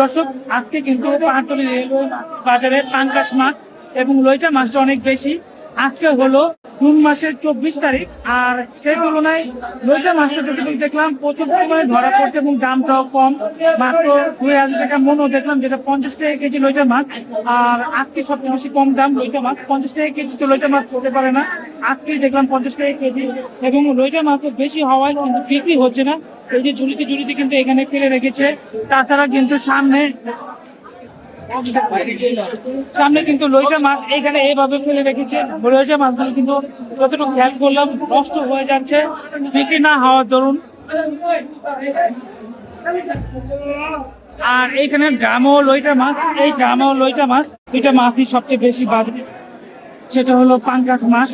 দর্শক, আজকে কিন্তু পাহাড়তলী রেলওয়ে বাজারে পাঙ্গাস মাছ এবং লইটা মাছটা অনেক বেশি। আজকে হলো জুন মাসের 24 তারিখ, আর সেই তুলনায় লইটা মাছটা যতটুকু দেখলাম প্রচুর পরিমাণে ধরা পড়ছে এবং দামটাও কম, মাত্র 2000 টাকা মনও দেখলাম, যেটা 50 টাকা কেজি লইটা মাছ। আর আজকে সবচেয়ে বেশি কম দাম লইটা মাছ, 50 টাকা কেজি তো লইটা মাছ হতে পারে না, আজকেই দেখলাম 50 টাকা কেজি। এবং লইটা মাছ বেশি হওয়ায় কিন্তু বিক্রি হচ্ছে না। এই যে ঝুলিতে ঝুলিতে কিন্তু এখানে ফেলে রেখেছে। তাছাড়া কিন্তু সামনে কিন্তু লইটা মাছ এখানে এইভাবে ফেলে রেখেছে। লইটা মাছগুলো কিন্তু যতটুকু খেয়াল করলাম নষ্ট হয়ে যাচ্ছে, বিক্রি না হওয়ার দরুন। আর এইখানে গ্রামও লইটা মাছ, এই গ্রামও লইটা মাছ, দুইটা মাছই সবচেয়ে বেশি বাজারে, সেটা হলো পাঙ্গাস মাছ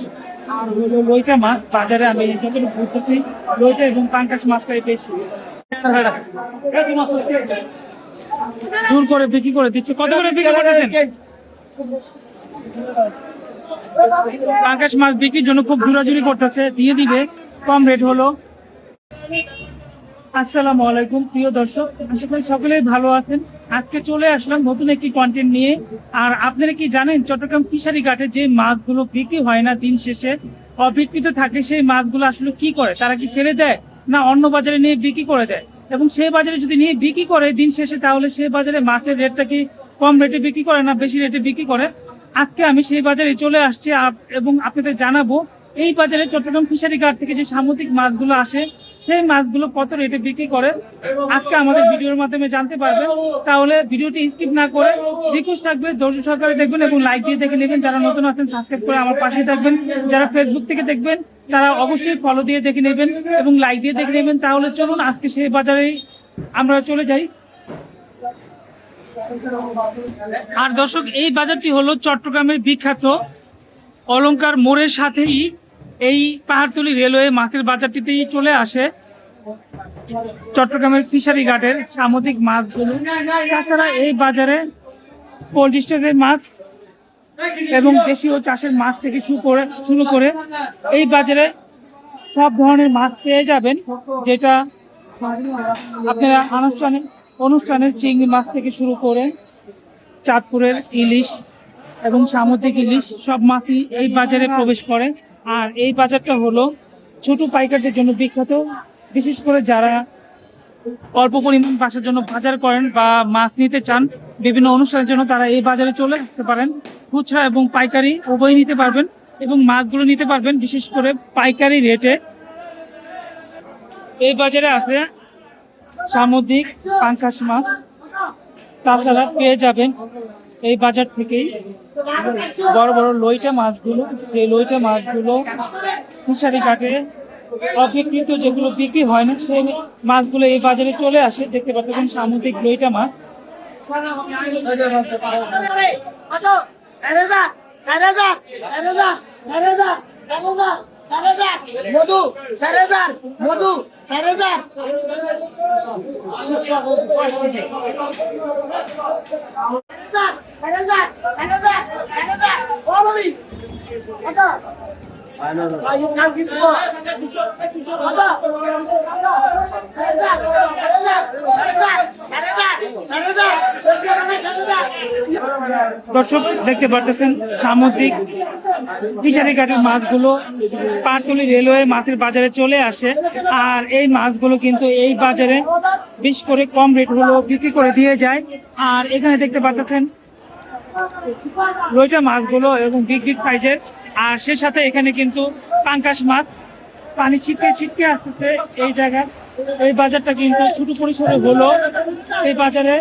আর হলো লইটা মাছ। বাজারে আমি যতটুকু বুঝতেছি লইটা এবং পাঙ্গাস মাছটাই বেশি জোর করে বিক্রি করে দিচ্ছে। কত করে বিক্রি করতেছেন? পাঙ্গাস মাছ বিক্রির জন্য খুব জোরাজুরি করতেছে, দিয়ে দিবে, কম রেট হলো। আসসালামু আলাইকুম প্রিয় দর্শক, আশা করি সকলেই ভালো আছেন। আজকে চলে আসলাম নতুন একটি কন্টেন্ট নিয়ে। আর আপনারা কি জানেন, চট্টগ্রাম ফিশারি ঘাটে যে মাছগুলো বিক্রি হয় না, দিন শেষে অবিকৃত থাকে, সেই মাছগুলো আসলে কি করে? তারা কি ফেলে দেয় না অন্য বাজারে নিয়ে বিক্রি করে দেয়? এবং সেই বাজারে যদি নিয়ে বিক্রি করে দিন শেষে, তাহলে সেই বাজারে মাছের রেটটা কি কম রেটে বিক্রি করে না বেশি রেটে বিক্রি করে? আজকে আমি সেই বাজারে চলে আসছি এবং আপনাদের জানাবো এই বাজারে চট্টগ্রাম ফিশারি ঘাট থেকে যে সামুদ্রিক মাছগুলো আসে সেই মাছগুলো কত রেটে বিক্রি করে আজকে আমাদের ভিডিওর মাধ্যমে জানতে পারবেন। তাহলে ভিডিওটি স্কিপ না করে রিকোয়েস্ট থাকবে ধৈর্য সহকারে দেখবেন এবং লাইক দিয়ে দেখে নেবেন। যারা নতুন আছেন সাবস্ক্রাইব করে আমার পাশে থাকবেন, যারা ফেসবুক থেকে দেখবেন তারা অবশ্যই ফলো দিয়ে দেখে নেবেন এবং লাইক দিয়ে দেখে নেবেন। তাহলে চলুন আজকে সেই বাজারে আমরা চলে যাই। আর দর্শক, এই বাজারটি হলো চট্টগ্রামের বিখ্যাত অলংকার মোড়ের সাথেই এই পাহাড়তলী রেলওয়ে মাছের বাজারটিতেই চলে আসে চট্টগ্রামের ফিশারি ঘাটের সামুদ্রিক মাছগুলো। তাছাড়া এই বাজারে কোল্ড স্টোরের মাছ এবং দেশীয় চাষের মাছ থেকে শুরু করে এই বাজারে সব ধরনের মাছ পেয়ে যাবেন, যেটা আপনারা অনুষ্ঠানের চিংড়ি মাছ থেকে শুরু করে চাঁদপুরের ইলিশ এবং সামুদ্রিক ইলিশ সব মাছই এই বাজারে প্রবেশ করে। আর এই বাজারটা হলো ছোট পাইকারদের জন্য বিখ্যাত, বিশেষ করে যারা অল্প পরিমাণ বাসার জন্য বাজার করেন বা মাছ নিতে চান বিভিন্ন অনুষ্ঠানের জন্য, তারা এই বাজারে চলে আসতে পারেন। খুচরা এবং পাইকারি উভয় নিতে পারবেন এবং মাছগুলো নিতে পারবেন বিশেষ করে পাইকারি রেটে। এই বাজারে আছে সামুদ্রিক পাঙ্গাস মাছ, তাছাড়া পেয়ে যাবেন এই বাজার থেকেই বড় বড় লইটা মাছগুলো, যে লইটা মাছগুলো ফিশারি ঘাটে অবিকৃত যেগুলো বিক্রি হয় না সেই মাছগুলো এই বাজারে চলে আসে। দেখতে পাচ্ছেন সামুদ্রিক লইটা মাছ। মধু 4000 মধু 4000 দর্শক, দেখতে পাচ্ছেন সামুদ্রিক ফিশারি ঘাটের মাছগুলো পাহাড়তলী রেলওয়ে মাছের বাজারে চলে আসে। আর এই মাছগুলো কিন্তু এই বাজারে বেশ করে কম রেট হলো বিক্রি করে দিয়ে যায়। আর এখানে দেখতে পাচ্ছেন লইটা মাছগুলো এবং বিগ বিগ সাইজের, আর সে সাথে এখানে কিন্তু পাঙ্গাস মাছ পানি ছিটকে আসতেছে এই জায়গায়। এই বাজারটা কিন্তু ছোট পরিসরে হলো, এই বাজারে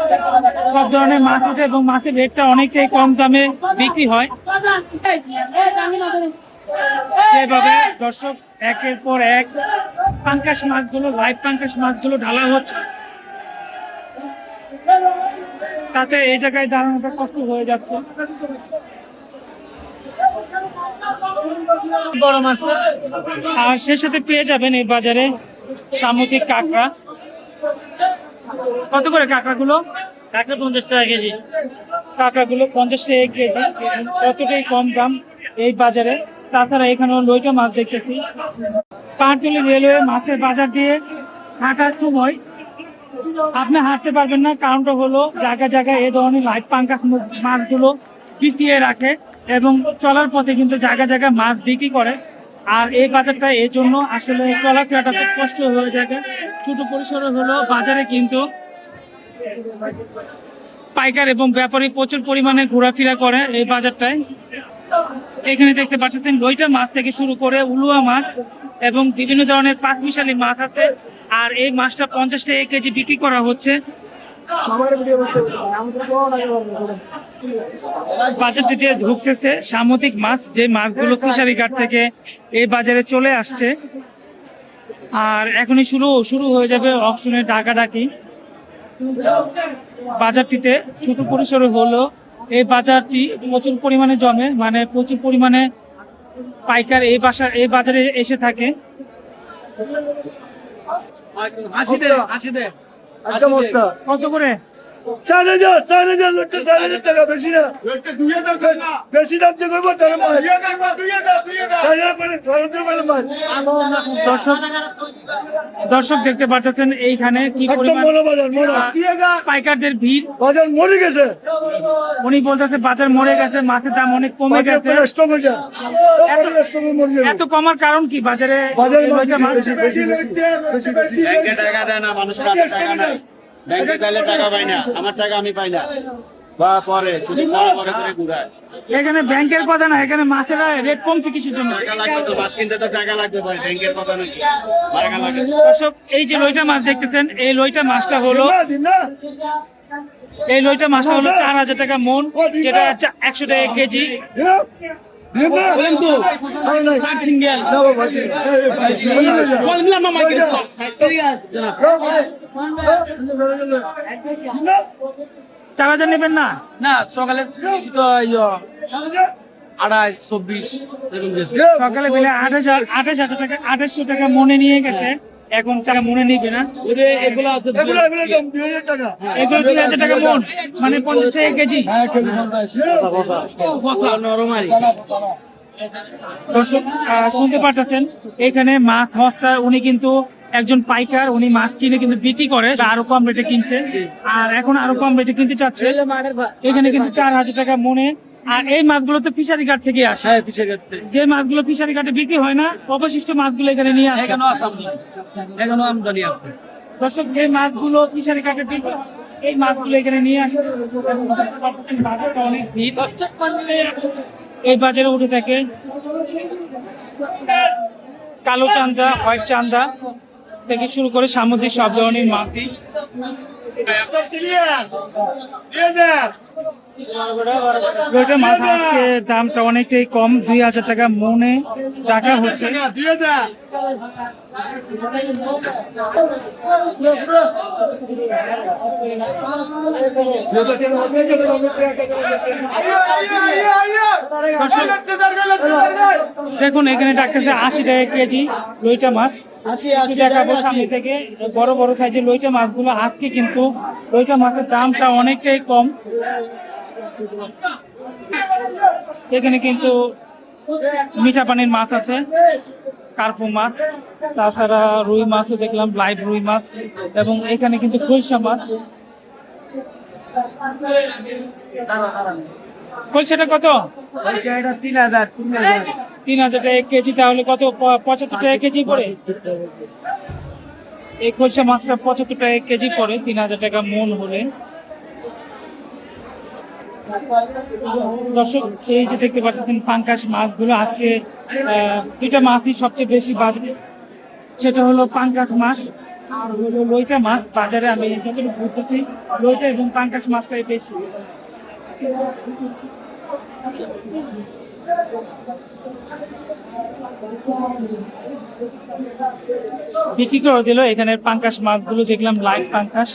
সব ধরনের মাছ ওঠে এবং মাছের রেটটা অনেকটাই কম দামে বিক্রি হয়। এইভাবে দর্শক একের পর এক পাঙ্গাস মাছগুলো, লাইভ পাঙ্গাস মাছগুলো ঢালা হচ্ছে, তাতে এই জায়গায় দাঁড়ানোটা কষ্ট হয়ে যাচ্ছে। বড় মাছ, আর সে সাথে পেয়ে যাবেন এই বাজারে সামুদ্রিক কাঁকড়া। কত করে কাঁকড়াগুলো? কাঁকড়া 50 টাকা কেজি। কাঁকড়াগুলো 50 টাকা কেজি, কতটাই কম দাম এই বাজারে। তাছাড়া এখানেও লইটা মাছ দেখতেছি। পাহাড়তলী রেলওয়ে মাছের বাজার দিয়ে হাঁটার সময় আপনি হাঁটতে পারবেন না, কারণটা হলো জায়গায় জায়গায় এই ধরনের লাইট পাঙ্কাশ মাছগুলো পিছিয়ে রাখে এবং চলার পথে কিন্তু জায়গায় জায়গায় মাছ বিক্রি করে। আর এই বাজারটা এই জন্য আসলে চলাফেরাটা খুব কষ্ট হয়ে যায়। ছোট পরিসরে হলো বাজারে কিন্তু পাইকার এবং ব্যাপারী প্রচুর পরিমাণে ঘোরাফেরা করে এই বাজারটায়। এখানে দেখতে পাচ্ছেন লইটা মাছ থেকে শুরু করে উলুয়া মাছ এবং বিভিন্ন ধরনের পাঁচমিশালি মাছ আছে। আর এই মাছটা 50 টাকা কেজি বিক্রি করা হচ্ছে। বাজারটিতে ঢুকতেছে সামুদ্রিক মাছ, যে মাছগুলো ফিশারি ঘাট থেকে এই বাজারে চলে আসছে। আর এখনই শুরু হয়ে যাবে অকশনের ডাকাডাকি। বাজারটিতে ছোট পরিসরে হলো এই বাজারটি প্রচুর পরিমাণে জমে, মানে প্রচুর পরিমাণে পাইকার এই বাজারে এসে থাকে। কত করে? 4,000 4,000 টাকা, বেশি না, বেশি দাম দিয়ে করবো তাহলে দর্শক দেখতে পাচ্ছেন এইখানে কি পরিমাণ পাইকারদের ভিড়। বাজার মরে গেছে, উনি বলতেছে বাজার মরে গেছে, মাছের দাম অনেক কমে গেছে। এত কমার কারণ কি? বাজারে টাকা দেয় না, মানুষের হাতে টাকা নাই, ব্যাংকে গেলে টাকা পাই না, আমার টাকা আমি পাই না, বা পরে শুধু পরে করে ঘুরায়। এখানে ব্যাংকের কথা না, এখানে মাছের রেট কমছে কিছুর জন্য। টাকা লাগবে তো, মাছ কিনতে তো টাকা লাগবে ভাই, ব্যাংকের কথা নাকি, টাকা লাগবে। দর্শক এই যে লইটা মাছ দেখতেছেন, এই লইটা মাছটা হলো 4,000 টাকা মন, যেটা 100 টাকা কেজি। চার হাজার নেবেন না? না সকালে তো 28-24 এরকম গেছে। সকালে বেলে 28,000 টাকা 2800 টাকা মনে নিয়ে গেছে, এখন টাকা মনে নিবে না। এগুলো আছে, এগুলো 2,000 টাকা মন, মানে 50 টাকা কেজি। নরমালি দর্শক শুনতে পাচ্ছেন এখানে মাছ হস্তা, উনি কিন্তু একজন পাইকার, উনি মাছ কিনে কিন্তু বিক্রি করে, আরো কম রেটে কিনছে আর এখন আরো কম রেটে কিনতে চাচ্ছে। এখানে কিন্তু 4,000 টাকা মনে। আর এই মাছগুলো তো ফিশারি ঘাট থেকে আসে, যে মাছগুলো ফিশারি ঘাটে বিক্রি হয় না, অবশিষ্ট মাছগুলো এখানে নিয়ে আসে। এখনো আমদানি আছে। দর্শক যে মাছগুলো ফিশারি ঘাটে বিক্রি হয়, এই মাছগুলো এখানে নিয়ে আসে। বাজারটা অনেক ভিড়, এই বাজারে উঠে থাকে কালো চান্দা, হোয়াইট চান্দা থেকে শুরু করে সামুদ্রিক সব ধরনের মাছই। ওইটা মাছ আজকে দামটা অনেকটাই কম, 2,000 টাকা মনে টাকা হচ্ছে। দেখুন এখানে ডাকতেছে 80 টাকা কেজি লইটা মাছ। দেখাবো সামনে থেকে বড় বড় সাইজের লইটা মাছগুলো। আজকে কিন্তু লইটা মাছের দামটা অনেকটাই কম। এখানে কিন্তু মিঠা পানির মাছ আছে, কার্পু মাছ, তাছাড়া রুই মাছও দেখলাম, লাইভ রুই মাছ, এবং এখানে কিন্তু খলসা মাছ। খলসাটা কত? 3,000 টাকা কেজি, তাহলে কত? 75 টাকা কেজি পড়ে। এই খলসা মাছটা 75 টাকা কেজি পড়ে, 3,000 টাকা মন হলে। দর্শক এই যে দেখতে পাচ্ছেন পাঙ্কাশ মাছগুলো, আজকে দুইটা মাছই সবচেয়ে বেশি বাজার, সেটা হলো পাঙ্কাশ মাছ আর হলো লইটা মাছ। বাজারে আমি যতটুকু বুঝতেছি লইটা এবং পাঙ্কাশ মাছটাই বেশি। বিক্রি করে দিল এখানে পাঙ্কাশ মাছগুলো, দেখলাম লাইভ পাঙ্কাশ।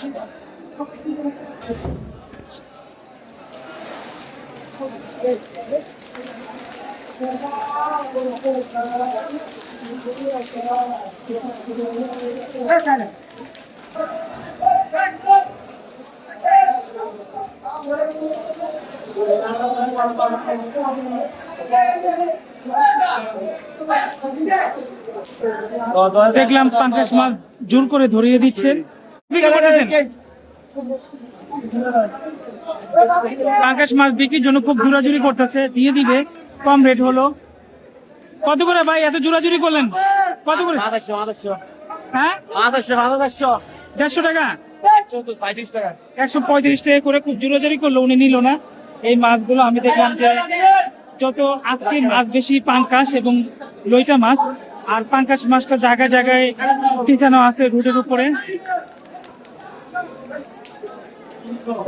দেখলাম পাঙ্কাশ মাছ জোর করে ধরিয়ে দিচ্ছে। বিক্রি করতেছেন? পাঙ্গাস মাছ বিক্রির জন্য খুব জোরাজুরি করতেছে, দিয়ে দিবে, কম রেট হলো। কত করে ভাই এত জোরাজুরি করলেন? কত করে? হ্যাঁ, 150 টাকা, 135 টাকা করে খুব জোরাজুরি করলো, উনি নিল না। এই মাছগুলো আমি দেখলাম যে যত আজকে মাছ বেশি পাঙ্কাশ এবং লইটা মাছ, আর পাঙ্কাশ মাছটা জায়গায় জায়গায় বিছানো আছে রুটের উপরে।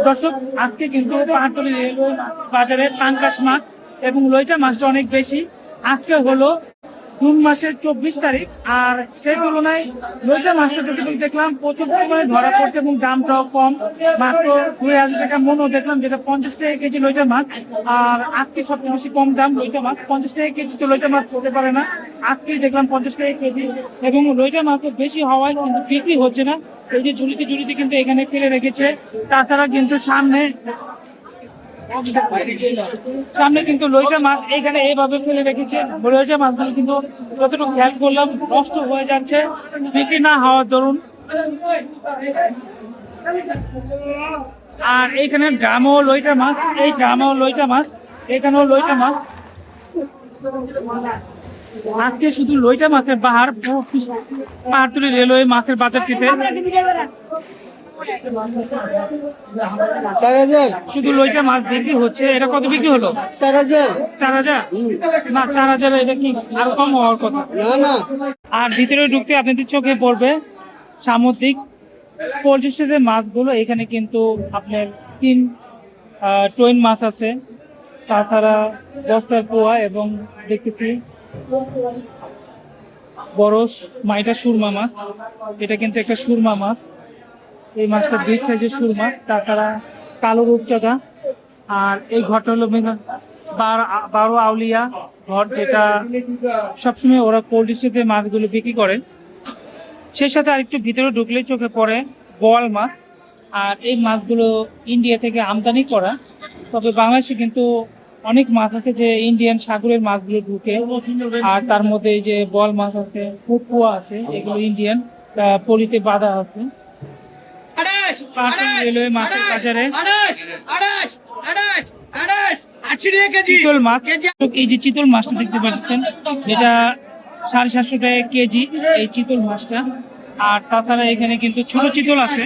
দর্শক, আজকে কিন্তু পাহাড়তলী রেলওয়ে বাজারে পাঙ্কাশ মাছ এবং লইটা মাছটা অনেক বেশি। আজকে হলো জুন মাসের 24 তারিখ, আর সেই তুলনায় লইটা মাছটা যতটুকু দেখলাম প্রচুর পরিমাণে ধরা পড়ছে এবং দামটাও কম, মাত্র 2000 টাকা মনও দেখলাম, যেটা 50 টাকা কেজি লইটা মাছ। আর আজকে সবচেয়ে বেশি কম দাম লইটা মাছ, 50 টাকা কেজি তো লইটা মাছ হতে পারে না, আজকেই দেখলাম 50 টাকা কেজি। এবং লইটা মাছ বেশি হওয়ায় কিন্তু বিক্রি হচ্ছে না। এই যে ঝুলিতে ঝুলিতে কিন্তু এখানে ফেলে রেখেছে। তাছাড়া কিন্তু সামনে কিন্তু লইটা মাছ এখানে এইভাবে ফেলে রেখেছে। লইটা মাছগুলো কিন্তু যতটুকু খেয়াল করলাম নষ্ট হয়ে যাচ্ছে, বিক্রি না হওয়ার দরুন। আর এইখানে গ্রামেও লইটা মাছ, এই গ্রামেও লইটা মাছ, এখানেও লইটা মাছ। আজকে শুধু লইটা মাছের বাহার পাহাড়তলী রেলওয়ে মাছের বাজারটিতে। শুধু লইটা মাছ বিক্রি হচ্ছে। এটা কত বিক্রি হলো? 4000। 4000 না, 4000 এটা কি আরো কম হওয়ার কথা? না। আর ভিতরে ঢুকতে আপনাদের চোখে পড়বে সামুদ্রিক পরিশিষ্ট মাছগুলো। এখানে কিন্তু আপনার 3 টইন মাছ আছে, তাছাড়া বস্তার পোয়া এবং দেখতেছি বড় মাইটা সুরমা মাছ। এটা কিন্তু একটা সুরমা মাছ, এই মাছটা বিগ সাইজের সুরমা। তাছাড়া কালো রূপচাঁদা। আর এই ঘরটা হলো 12 আউলিয়া ঘর, যেটা সবসময় ওরা কোল্ড স্টোরে মাছগুলো বিক্রি করে। সেই সাথে আরেকটু ভিতরে ঢুকলেই চোখে পড়ে বোয়াল মাছ। আর এই মাছগুলো ইন্ডিয়া থেকে আমদানি করা, তবে বাংলাদেশে কিন্তু অনেক মাছ আছে যে ইন্ডিয়ান সাগরের মাছগুলো ঢুকে। আর তার মধ্যে এই যে বোয়াল মাছ আছে, পুকুয়া আছে, এগুলো ইন্ডিয়ান পলিতে বাঁধা আছে। পাহাড়তলী রেলওয়ে মাছের বাজারে চিতল মাছ, এই যে চিতল মাছটা দেখতে পাচ্ছেন, এটা 750 টাকা কেজি এই চিতল মাছটা। আর তাছাড়া এখানে কিন্তু ছোট চিতল আছে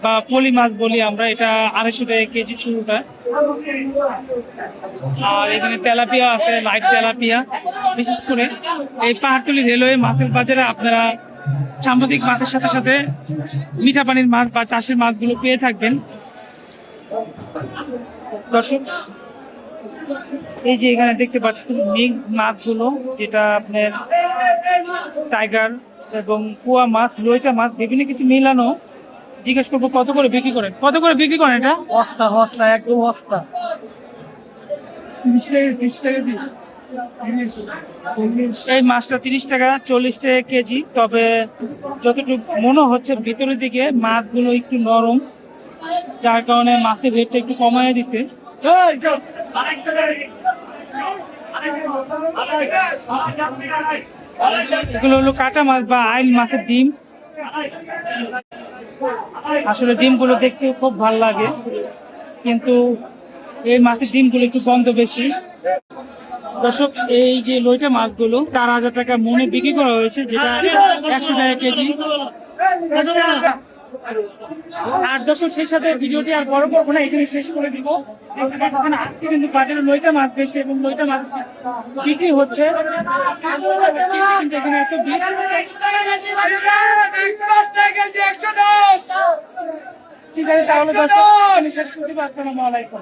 বা পলি মাছ বলি আমরা, এটা 250 টাকা কেজি ছোটটা। আর এখানে তেলাপিয়া আছে, লাইট তেলাপিয়া। বিশেষ করে এই পাহাড়তলী রেলওয়ে মাছের বাজারে আপনারা সামুদ্রিক মাছের সাথে সাথে মিঠা পানির মাছ বা চাষের মাছগুলো পেয়ে থাকবেন। দর্শক, এই যে এখানে দেখতে পাচ্ছেন মিগ মাছগুলো, যেটা আপনার টাইগার এবং কুয়া মাছ, লইটা মাছ, বিভিন্ন কিছু মিলানো। জিজ্ঞেস করবো কত করে বিক্রি করেন? কত করে বিক্রি করেন এটা? হস্তা একদম হস্তা। 30 টাকা কেজি। এই মাছটা 30 টাকা, 40 টাকা কেজি। তবে যতটুকু মনে হচ্ছে ভিতরের দিকে মাছগুলো একটু নরম, যার কারণে মাছের রেটটা একটু কমায় দিতে। এগুলো হলো কাটা মাছ বা আইল মাছের ডিম। আসলে ডিমগুলো দেখতে খুব ভালো লাগে, কিন্তু এই মাছের ডিমগুলো একটু গন্ধ বেশি। দর্শক, এই যে লইটা মাছগুলো 4000 টাকা মনে বিক্রি করা হয়েছে, যেটা 100 টাকা কেজি। আর দর্শক, সেই সাথে ভিডিওটি আর বড় করবো না, এখানে শেষ করে দিব। আজকে কিন্তু বাজারে লইটা মাছ বেশি এবং লইটা মাছ বিক্রি হচ্ছে। কিন্তু এখানে এত ঠিক আছে, তাহলে দর্শক শেষ করতে পারতাম। আসসালামু আলাইকুম।